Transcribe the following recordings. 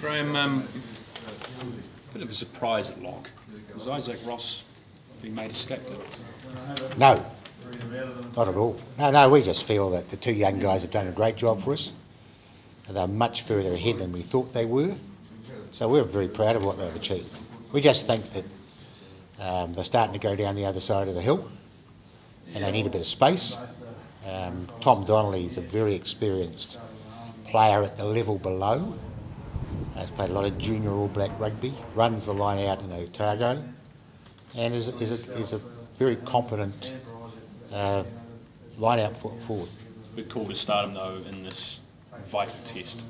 Graham, bit of a surprise at lock. Was Isaac Ross being made a scapegoat? No, not at all. No, we just feel that the two young guys have done a great job for us. They're much further ahead than we thought they were. So we're very proud of what they've achieved. We just think that they're starting to go down the other side of the hill and they need a bit of space. Tom Donnelly is a very experienced player at the level below. Has played a lot of junior All Black rugby, runs the line out in Otago, and is a very competent line out forward. Big call to start him though in this vital test.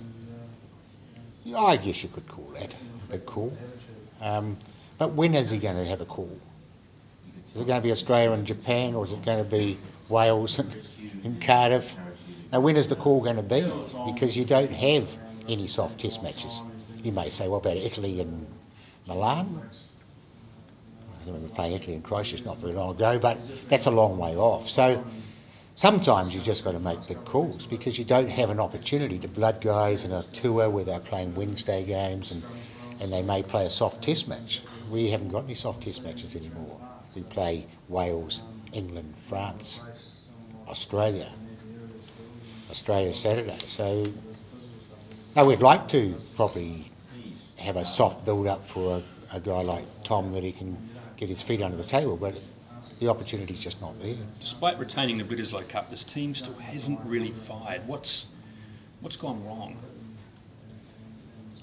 I guess you could call that a big call. But when is he going to have a call? Is it going to be Australia and Japan, or is it going to be Wales and Cardiff? Now, when is the call going to be? Because you don't have any soft test matches. You may say, what about Italy and Milan? I think we were playing Italy and Christchurch not very long ago, but that's a long way off. So sometimes you've just got to make big calls because you don't have an opportunity to blood guys in a tour where they're playing Wednesday games and they may play a soft test match. We haven't got any soft test matches anymore. We play Wales, England, France, Australia Saturday. So no, we'd like to probably have a soft build-up for a guy like Tom that he can get his feet under the table, but the opportunity's just not there. Despite retaining the Bledisloe Cup, this team still hasn't really fired. What's gone wrong?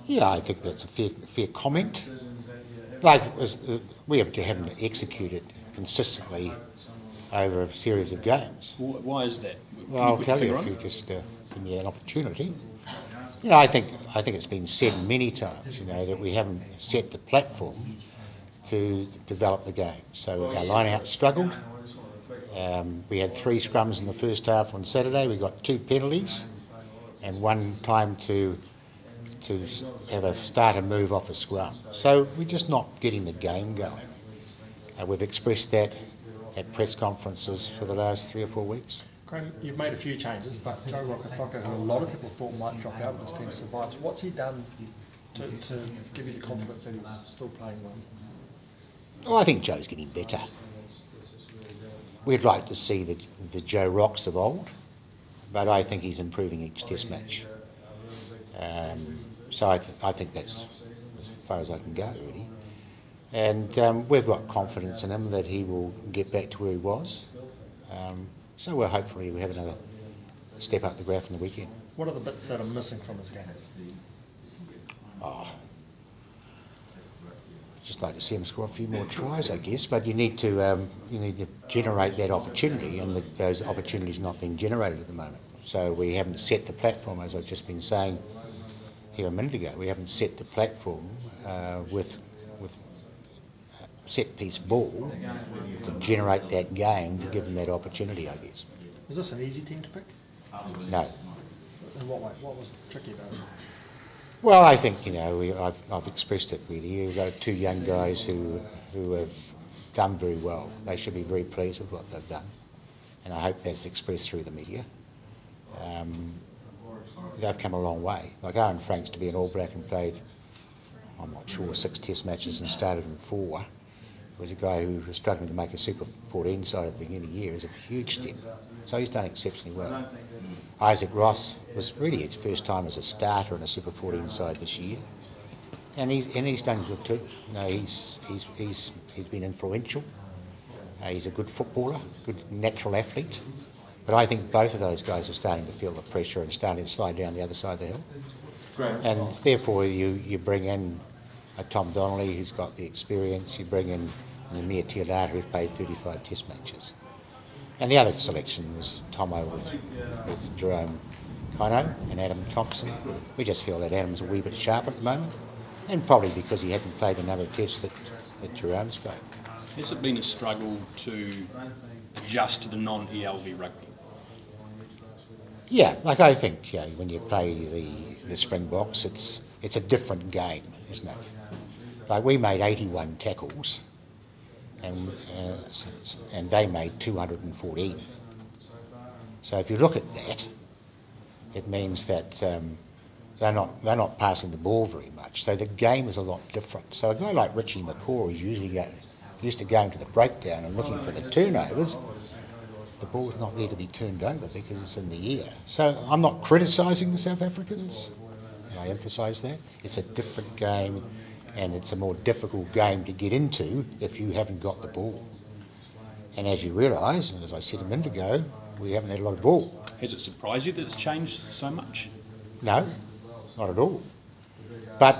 Yeah, I think that's a fair comment. Like, we haven't executed consistently over a series of games. Why is that? Well, I'll tell you if you just give me an opportunity. You know, I think it's been said many times, you know, that we haven't set the platform to develop the game. So our line-out struggled. We had 3 scrums in the first half on Saturday. We got 2 penalties and one time to have a start and move off a scrum. So we're just not getting the game going. We've expressed that at press conferences for the last 3 or 4 weeks. Graham, you've made a few changes, but Joe Rocketoka, who a lot of people thought might drop out of this team, survives. What's he done to give you the confidence that he's still playing well? Oh, I think Joe's getting better. We'd like to see the Joe Rocks of old, but I think he's improving each test match. So I think that's as far as I can go, really. And we've got confidence in him that he will get back to where he was. So we'll hopefully have another step up the graph in the weekend. What are the bits that are missing from his game? Just like to see him score a few more tries, I guess. But you need to generate that opportunity, and those opportunities not being generated at the moment. So we haven't set the platform, as I've just been saying here a minute ago. We haven't set the platform with set piece ball to generate that game to give them that opportunity, I guess. Was this an easy team to pick? No. In what way? What was tricky about it? Well, I think, you know, I've expressed it really. You've got 2 young guys who have done very well. They should be very pleased with what they've done, and I hope that's expressed through the media. They've come a long way. Like Aaron Franks, to be an All Black and played, I'm not sure, 6 test matches and started in 4. Was a guy who was struggling to make a Super 14 side at the beginning of the year. Is a huge step. So he's done exceptionally well. Isaac Ross was really his first time as a starter in a Super 14 side this year, and he's done good too. You know, he's been influential. He's a good footballer, good natural athlete. But I think both of those guys are starting to feel the pressure and starting to slide down the other side of the hill. Great. And therefore you bring in a Tom Donnelly who's got the experience. You bring in Namir Tialata who's played 35 test matches. And the other selection was Tomo with Jerome Kino and Adam Thompson. We just feel that Adam's a wee bit sharp at the moment, and probably because he hadn't played the number of tests that Jerome's played. Has it been a struggle to adjust to the non-ELV rugby? Yeah, like I think when you play the Springboks, it's a different game, isn't it? Like we made 81 tackles, and they made 214. So if you look at that, it means that they're not passing the ball very much. So the game is a lot different. So a guy like Richie McCaw is used to going to the breakdown and looking for the turnovers. The ball's not there to be turned over because it's in the air. So I'm not criticising the South Africans. And I emphasise that. It's a different game, and it's a more difficult game to get into if you haven't got the ball. And as you realise, and as I said a minute ago, we haven't had a lot of ball. Has it surprised you that it's changed so much? No, not at all. But,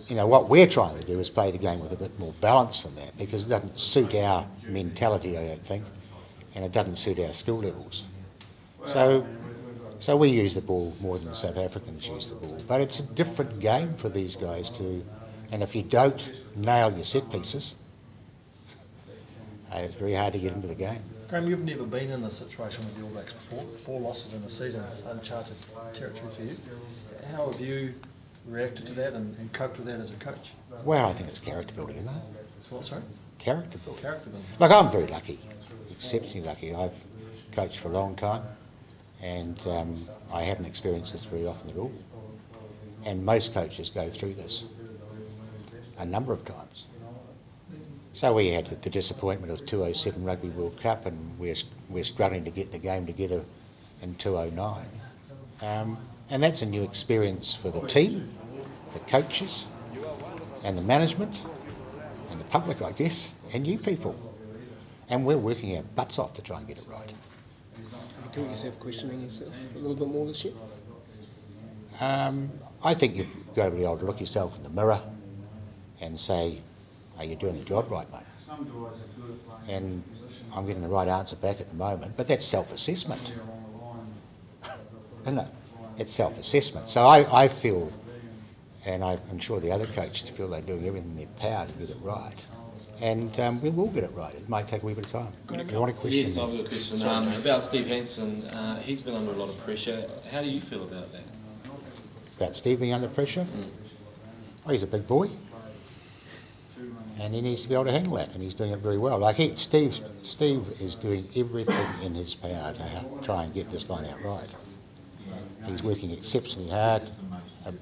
you know, what we're trying to do is play the game with a bit more balance than that, because it doesn't suit our mentality, I don't think, and it doesn't suit our skill levels. So we use the ball more than the South Africans use the ball. But it's a different game for these guys too, and if you don't nail your set pieces, it's very hard to get into the game. Graham, you've never been in this situation with the All Blacks before. 4 losses in a season is uncharted territory for you. How have you reacted to that and coped with that as a coach? Well, I think it's character building, isn't it? What, sorry? Character building. Character building. Look, I'm very lucky, exceptionally lucky. I've coached for a long time, and I haven't experienced this very often at all. And most coaches go through this a number of times. So we had the disappointment of 2007 Rugby World Cup, and we're struggling to get the game together in 2009. And that's a new experience for the team, the coaches, and the management, and the public, I guess, and you people. And we're working our butts off to try and get it right. You caught yourself questioning yourself a little bit more this year? I think you've got to be able to look yourself in the mirror and say, are you doing the job right, mate? And I'm getting the right answer back at the moment, but that's self-assessment, isn't it? It's self-assessment. So I feel, and I'm sure the other coaches feel they're doing everything in their power to get it right. And we will get it right. It might take a wee bit of time. You want a question? Yes, I've got a question about Steve Hansen. He's been under a lot of pressure. How do you feel about that? About Steve being under pressure? Oh, he's a big boy. And he needs to be able to handle that, and he's doing it very well. Like Steve is doing everything in his power to try and get this line out right. He's working exceptionally hard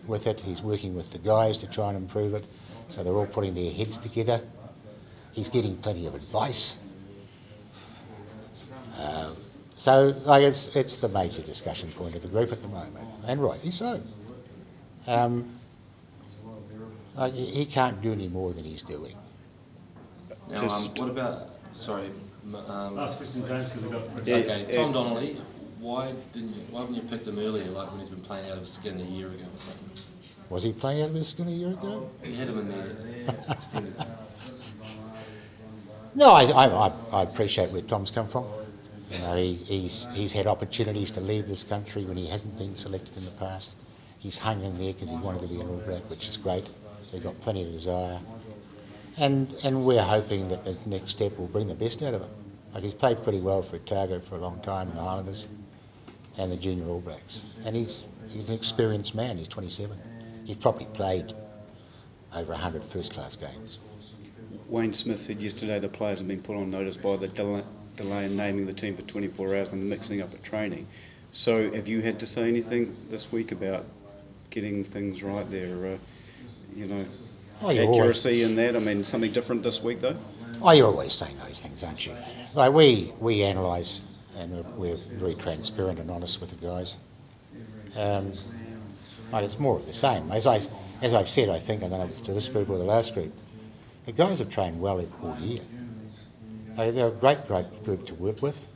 with it. He's working with the guys to try and improve it, so they're all putting their heads together. He's getting plenty of advice. So like it's the major discussion point of the group at the moment, and rightly so. Like he can't do any more than he's doing. Now, what about, sorry, Yeah, Tom Donnelly, why haven't you picked him earlier, like when he's been playing out of his skin a year ago or something? Was he playing out of his skin a year ago? You had him in there, extended. No, I appreciate where Tom's come from. You know, he's had opportunities to leave this country when he hasn't been selected in the past. He's hung in there because he wanted to be an All Black, which is great. So he's got plenty of desire. And we're hoping that the next step will bring the best out of him. Like he's played pretty well for Otago for a long time in the Highlanders and the Junior All Blacks. And he's an experienced man. He's 27. He's probably played over 100 first-class games. Wayne Smith said yesterday the players have been put on notice by the delay in naming the team for 24 hours and mixing up at training. So have you had to say anything this week about getting things right there, accuracy in that? I mean, something different this week though? Oh, you're always saying those things, aren't you? Like we analyse and we're very transparent and honest with the guys. Like it's more of the same. As I've said, I think, I don't know if it's to this group or the last group, the guys have trained well all year. They're a great group to work with.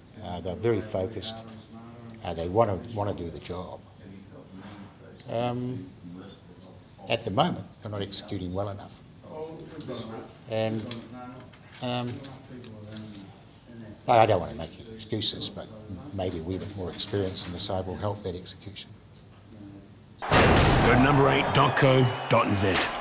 They're very focused. They want to do the job. At the moment, they're not executing well enough. And I don't want to make any excuses, but maybe a wee bit more experience on the side will help that execution. Go to number8.co.nz.